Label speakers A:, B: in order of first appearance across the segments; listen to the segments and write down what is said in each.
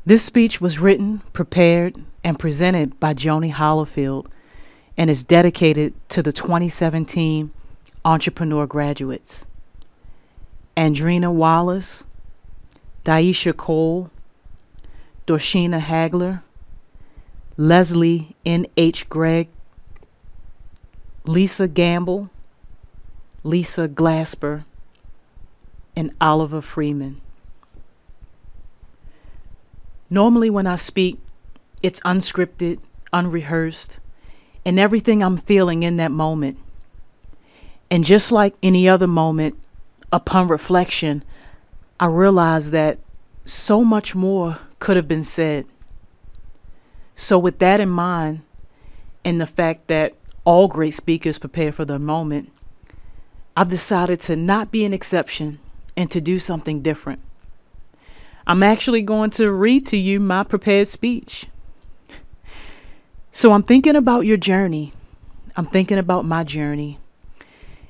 A: This speech was written, prepared, and presented by Joni and is dedicated to the 2017 Entrepreneur graduates. Andrina Wallace, Daisha Cole, Dorshina Hagler, Leslie N.H. Gregg, Lisa Gamble, Lisa Glasper, and Oliver Freeman. Normally when I speak, it's unscripted, unrehearsed, and everything I'm feeling in that moment. And just like any other moment, upon reflection, I realized that so much more could have been said. So with that in mind, and the fact that all great speakers prepare for their moment, I've decided to not be an exception and to do something different. I'm actually going to read to you my prepared speech. So I'm thinking about your journey. I'm thinking about my journey.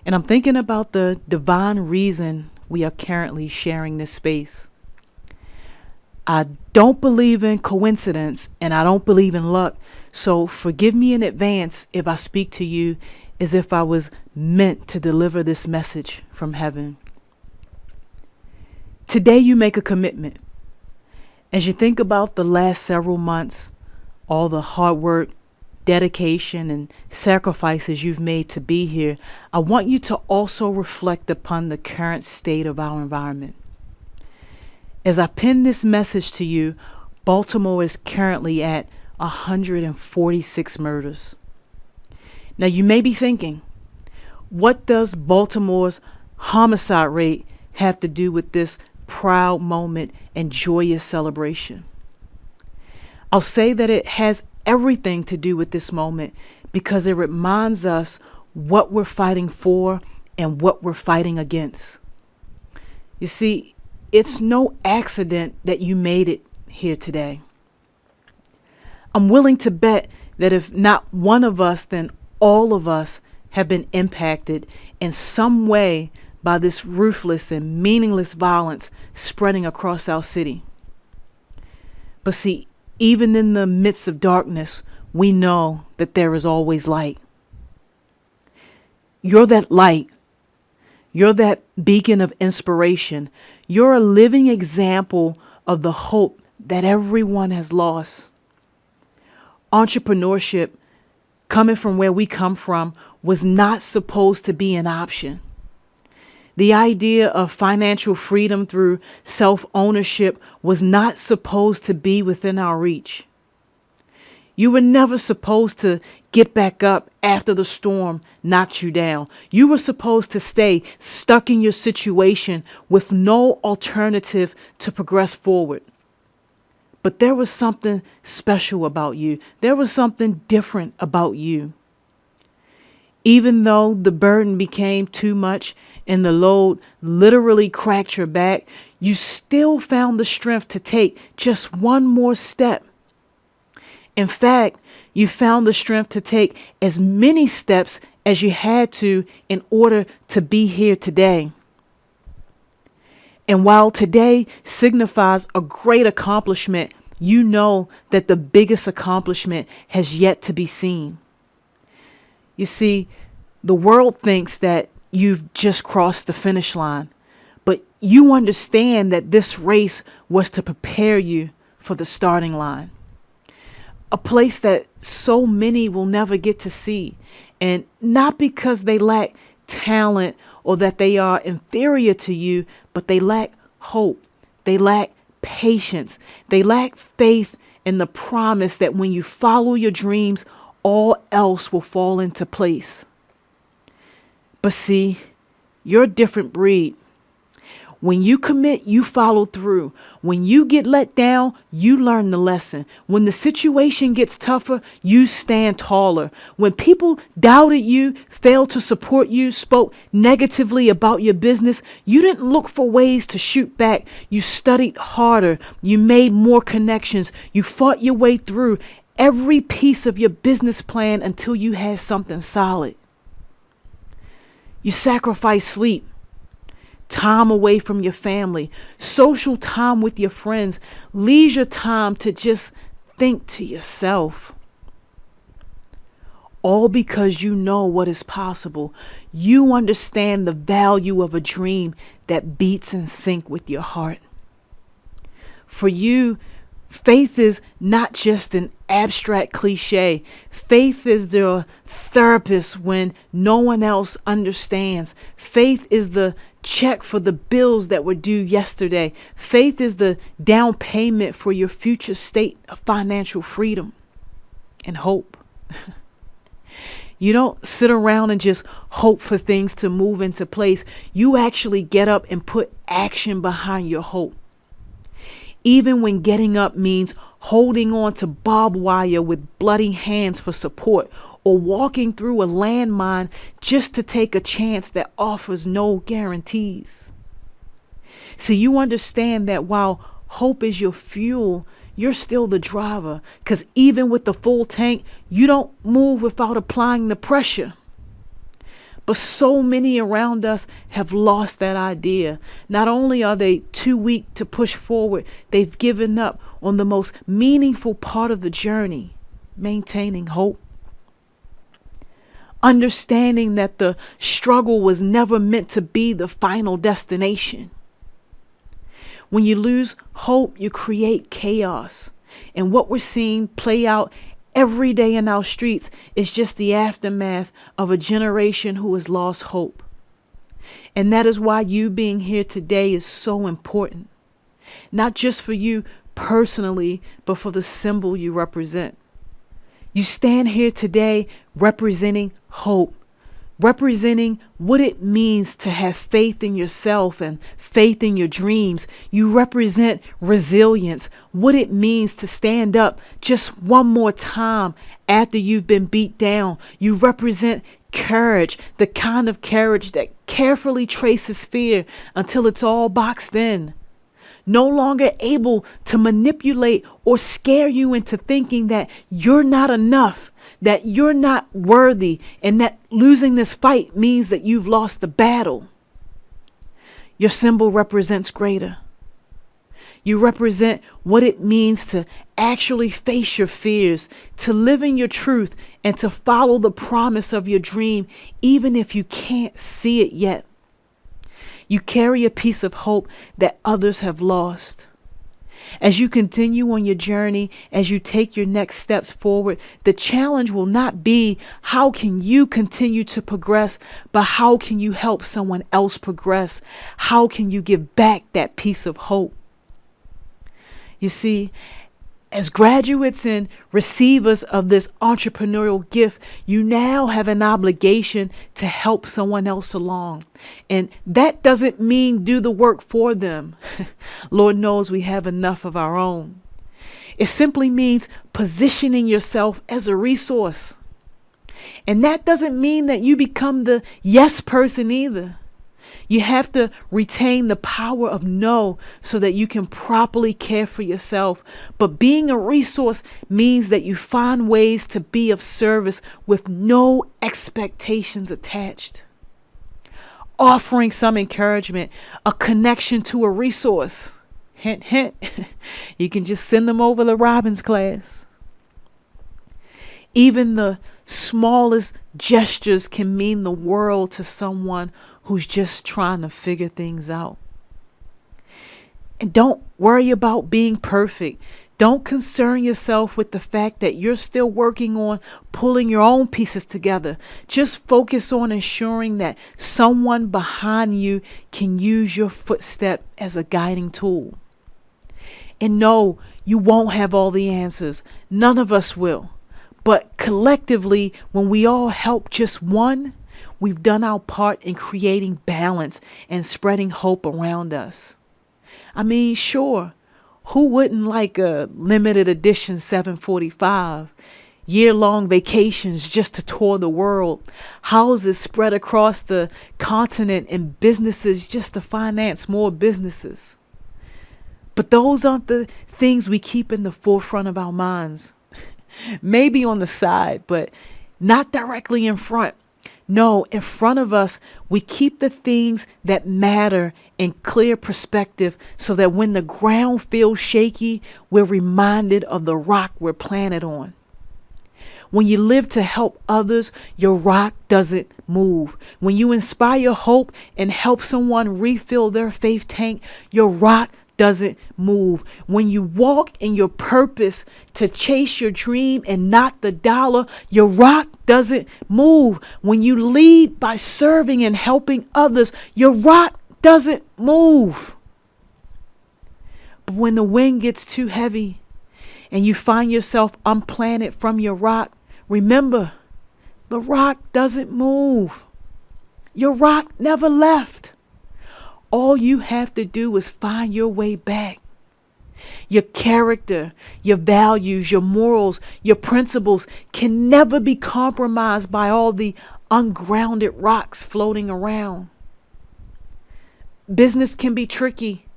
A: And I'm thinking about the divine reason we are currently sharing this space. I don't believe in coincidence and I don't believe in luck. So forgive me in advance if I speak to you as if I was meant to deliver this message from heaven. Today you make a commitment. As you think about the last several months, all the hard work, dedication, and sacrifices you've made to be here, I want you to also reflect upon the current state of our environment. As I pen this message to you, Baltimore is currently at 146 murders. Now you may be thinking, what does Baltimore's homicide rate have to do with this proud moment and joyous celebration? I'll say that it has everything to do with this moment because it reminds us what we're fighting for and what we're fighting against. You see, it's no accident that you made it here today. I'm willing to bet that if not one of us, then all of us have been impacted in some way by this ruthless and meaningless violence spreading across our city. But see, even in the midst of darkness, we know that there is always light. You're that light. You're that beacon of inspiration. You're a living example of the hope that everyone has lost. Entrepreneurship, coming from where we come from, was not supposed to be an option. The idea of financial freedom through self-ownership was not supposed to be within our reach. You were never supposed to get back up after the storm knocked you down. You were supposed to stay stuck in your situation with no alternative to progress forward. But there was something special about you. There was something different about you. Even though the burden became too much and the load literally cracked your back, you still found the strength to take just one more step. In fact, you found the strength to take as many steps as you had to in order to be here today. And while today signifies a great accomplishment, you know that the biggest accomplishment has yet to be seen. You see, the world thinks that you've just crossed the finish line, but you understand that this race was to prepare you for the starting line. A place that so many will never get to see, and not because they lack talent or that they are inferior to you, but they lack hope. They lack patience. They lack faith in the promise that when you follow your dreams, all else will fall into place. But see, you're a different breed. When you commit, you follow through. When you get let down, you learn the lesson. When the situation gets tougher, you stand taller. When people doubted you, failed to support you, spoke negatively about your business, you didn't look for ways to shoot back. You studied harder. You made more connections. You fought your way through every piece of your business plan until you had something solid. You sacrificed sleep, time away from your family, social time with your friends, leisure time to just think to yourself. All because you know what is possible. You understand the value of a dream that beats in sync with your heart. For you, faith is not just an abstract cliche. Faith is the therapist when no one else understands. Faith is the check for the bills that were due yesterday. Faith is the down payment for your future state of financial freedom and hope. You don't sit around and just hope for things to move into place. You actually get up and put action behind your hope. Even when getting up means holding on to barbed wire with bloody hands for support, or walking through a landmine just to take a chance that offers no guarantees. See, you understand that while hope is your fuel, you're still the driver, because even with the full tank, you don't move without applying the pressure. But so many around us have lost that idea. Not only are they too weak to push forward, they've given up on the most meaningful part of the journey, maintaining hope. Understanding that the struggle was never meant to be the final destination. When you lose hope, you create chaos. And what we're seeing play out every day in our streets is just the aftermath of a generation who has lost hope. And that is why you being here today is so important. Not just for you personally, but for the symbol you represent. You stand here today representing hope. Representing what it means to have faith in yourself and faith in your dreams. You represent resilience, what it means to stand up just one more time after you've been beat down. You represent courage, the kind of courage that carefully traces fear until it's all boxed in. No longer able to manipulate or scare you into thinking that you're not enough, that you're not worthy, and that losing this fight means that you've lost the battle. Your symbol represents greater. You represent what it means to actually face your fears, to live in your truth, and to follow the promise of your dream, even if you can't see it yet. You carry a piece of hope that others have lost. As you continue on your journey, as you take your next steps forward, the challenge will not be how can you continue to progress, but how can you help someone else progress? How can you give back that piece of hope? You see, as graduates and receivers of this entrepreneurial gift, you now have an obligation to help someone else along. And that doesn't mean do the work for them. Lord knows we have enough of our own. It simply means positioning yourself as a resource. And that doesn't mean that you become the yes person either. You have to retain the power of no so that you can properly care for yourself. But being a resource means that you find ways to be of service with no expectations attached. Offering some encouragement, a connection to a resource. Hint, hint. You can just send them over the Robbins class. Even the smallest gestures can mean the world to someone who's just trying to figure things out. And don't worry about being perfect. Don't concern yourself with the fact that you're still working on pulling your own pieces together. Just focus on ensuring that someone behind you can use your footstep as a guiding tool. And no, you won't have all the answers. None of us will. But collectively, when we all help just one, we've done our part in creating balance and spreading hope around us. I mean, sure, who wouldn't like a limited edition 745? Year-long vacations just to tour the world, houses spread across the continent, and businesses just to finance more businesses. But those aren't the things we keep in the forefront of our minds. Maybe on the side, but not directly in front. No, in front of us, we keep the things that matter in clear perspective so that when the ground feels shaky, we're reminded of the rock we're planted on. When you live to help others, your rock doesn't move. When you inspire hope and help someone refill their faith tank, your rock doesn't move. When you walk in your purpose to chase your dream and not the dollar, your rock doesn't move. When you lead by serving and helping others, your rock doesn't move. But when the wind gets too heavy and you find yourself unplanted from your rock, remember, the rock doesn't move. Your rock never left. All you have to do is find your way back. Your character, your values, your morals, your principles can never be compromised by all the ungrounded rocks floating around. Business can be tricky.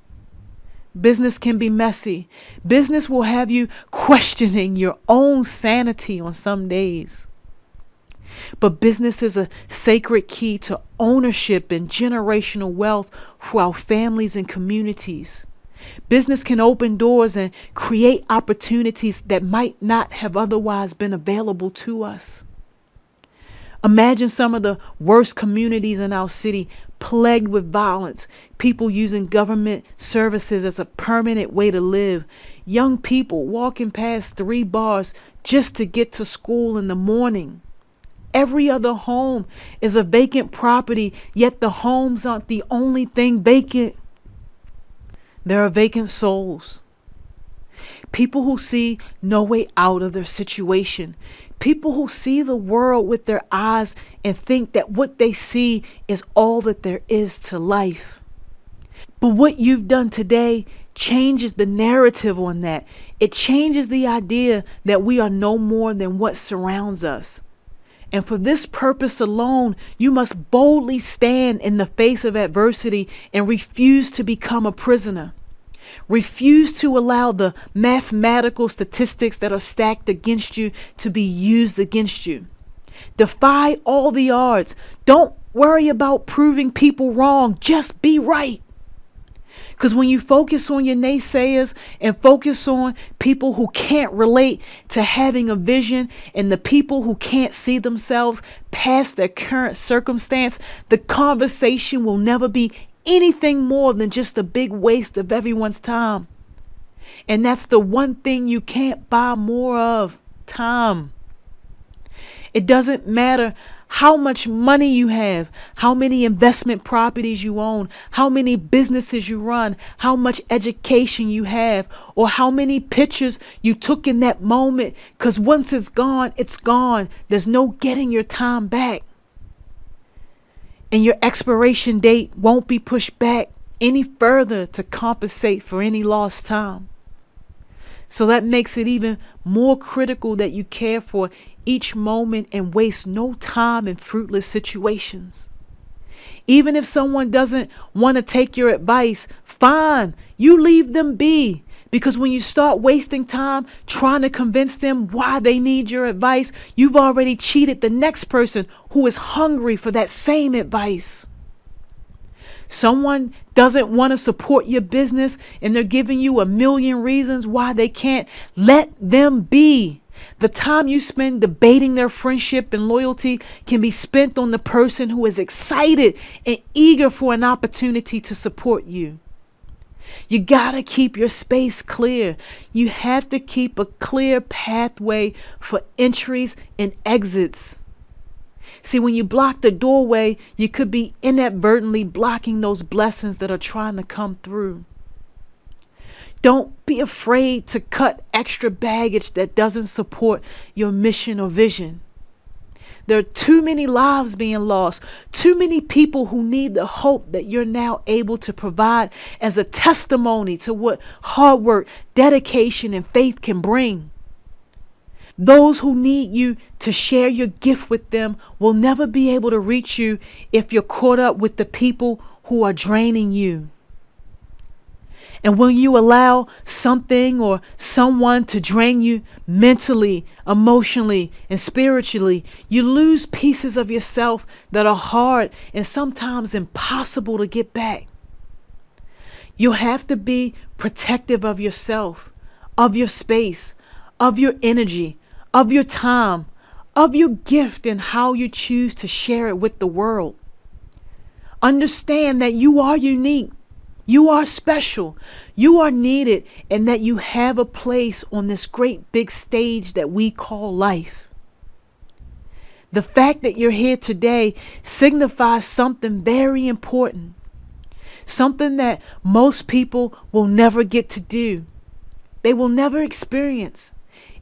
A: Business can be messy. Business will have you questioning your own sanity on some days. But business is a sacred key to ownership and generational wealth for our families and communities. Business can open doors and create opportunities that might not have otherwise been available to us. Imagine some of the worst communities in our city plagued with violence, people using government services as a permanent way to live, young people walking past 3 bars just to get to school in the morning. Every other home is a vacant property, yet the homes aren't the only thing vacant. There are vacant souls. People who see no way out of their situation. People who see the world with their eyes and think that what they see is all that there is to life. But what you've done today changes the narrative on that. It changes the idea that we are no more than what surrounds us. And for this purpose alone, you must boldly stand in the face of adversity and refuse to become a prisoner. Refuse to allow the mathematical statistics that are stacked against you to be used against you. Defy all the odds. Don't worry about proving people wrong. Just be right. Because when you focus on your naysayers and focus on people who can't relate to having a vision and the people who can't see themselves past their current circumstance, the conversation will never be anything more than just a big waste of everyone's time. And that's the one thing you can't buy more of: time. It doesn't matter how much money you have, how many investment properties you own, how many businesses you run, how much education you have, or how many pictures you took in that moment. Because once it's gone, it's gone. There's no getting your time back. And your expiration date won't be pushed back any further to compensate for any lost time. So that makes it even more critical that you care for each moment and waste no time in fruitless situations. Even if someone doesn't want to take your advice, fine, you leave them be. Because when you start wasting time trying to convince them why they need your advice, you've already cheated the next person who is hungry for that same advice. Someone doesn't want to support your business and they're giving you a million reasons why they can't. Let them be. The time you spend debating their friendship and loyalty can be spent on the person who is excited and eager for an opportunity to support you. You gotta keep your space clear. You have to keep a clear pathway for entries and exits. See, when you block the doorway, you could be inadvertently blocking those blessings that are trying to come through. Don't be afraid to cut extra baggage that doesn't support your mission or vision. There are too many lives being lost, too many people who need the hope that you're now able to provide as a testimony to what hard work, dedication, and faith can bring. Those who need you to share your gift with them will never be able to reach you if you're caught up with the people who are draining you. And when you allow something or someone to drain you mentally, emotionally, and spiritually, you lose pieces of yourself that are hard and sometimes impossible to get back. You have to be protective of yourself, of your space, of your energy, of your time, of your gift, and how you choose to share it with the world. Understand that you are unique. You are special. You are needed, and that you have a place on this great big stage that we call life. The fact that you're here today signifies something very important, something that most people will never get to do. They will never experience,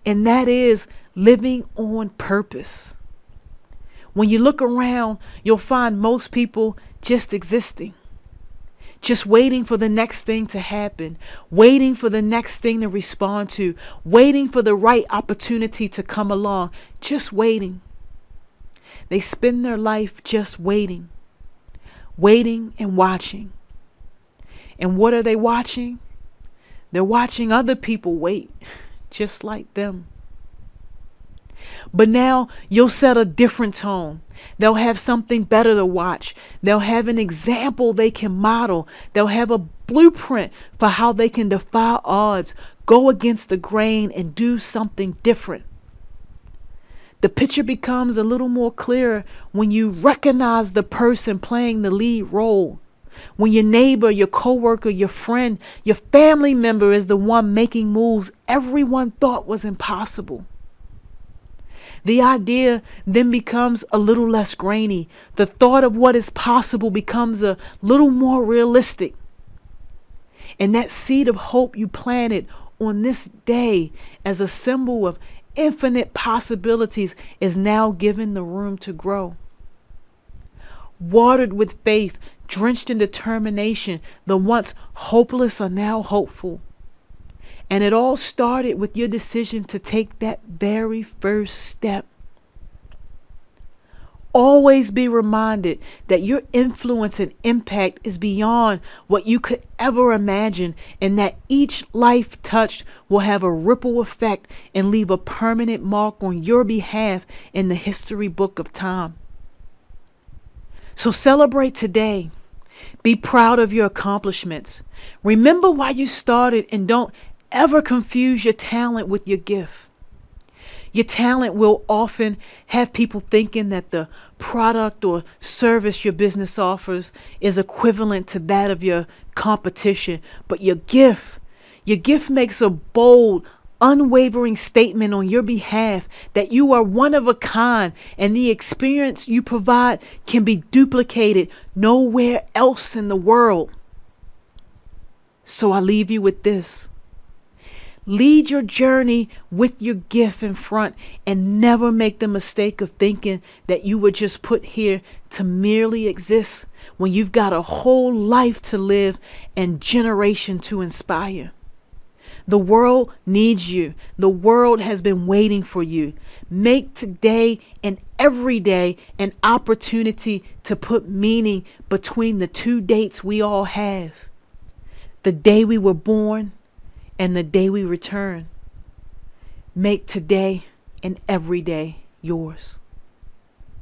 A: and that is living on purpose. When you look around, you'll find most people just existing, just waiting for the next thing to happen, waiting for the next thing to respond to, waiting for the right opportunity to come along, just waiting. They spend their life just waiting, waiting and watching. And what are they watching? They're watching other people wait, just like them. But now you'll set a different tone. They'll have something better to watch. They'll have an example they can model. They'll have a blueprint for how they can defy odds, go against the grain, and do something different. The picture becomes a little more clear when you recognize the person playing the lead role. When your neighbor, your coworker, your friend, your family member is the one making moves everyone thought was impossible. The idea then becomes a little less grainy. The thought of what is possible becomes a little more realistic. And that seed of hope you planted on this day as a symbol of infinite possibilities is now given the room to grow. Watered with faith, drenched in determination, the once hopeless are now hopeful. And it all started with your decision to take that very first step. Always be reminded that your influence and impact is beyond what you could ever imagine, and that each life touched will have a ripple effect and leave a permanent mark on your behalf in the history book of time. So celebrate today. Be proud of your accomplishments. Remember why you started, and don't ever confuse your talent with your gift. Your talent will often have people thinking that the product or service your business offers is equivalent to that of your competition. But your gift makes a bold, unwavering statement on your behalf that you are one of a kind, and the experience you provide can be duplicated nowhere else in the world. So I leave you with this. Lead your journey with your gift in front, and never make the mistake of thinking that you were just put here to merely exist when you've got a whole life to live and generation to inspire. The world needs you. The world has been waiting for you. Make today and every day an opportunity to put meaning between the two dates we all have: the day we were born and the day we return. Make today and every day yours.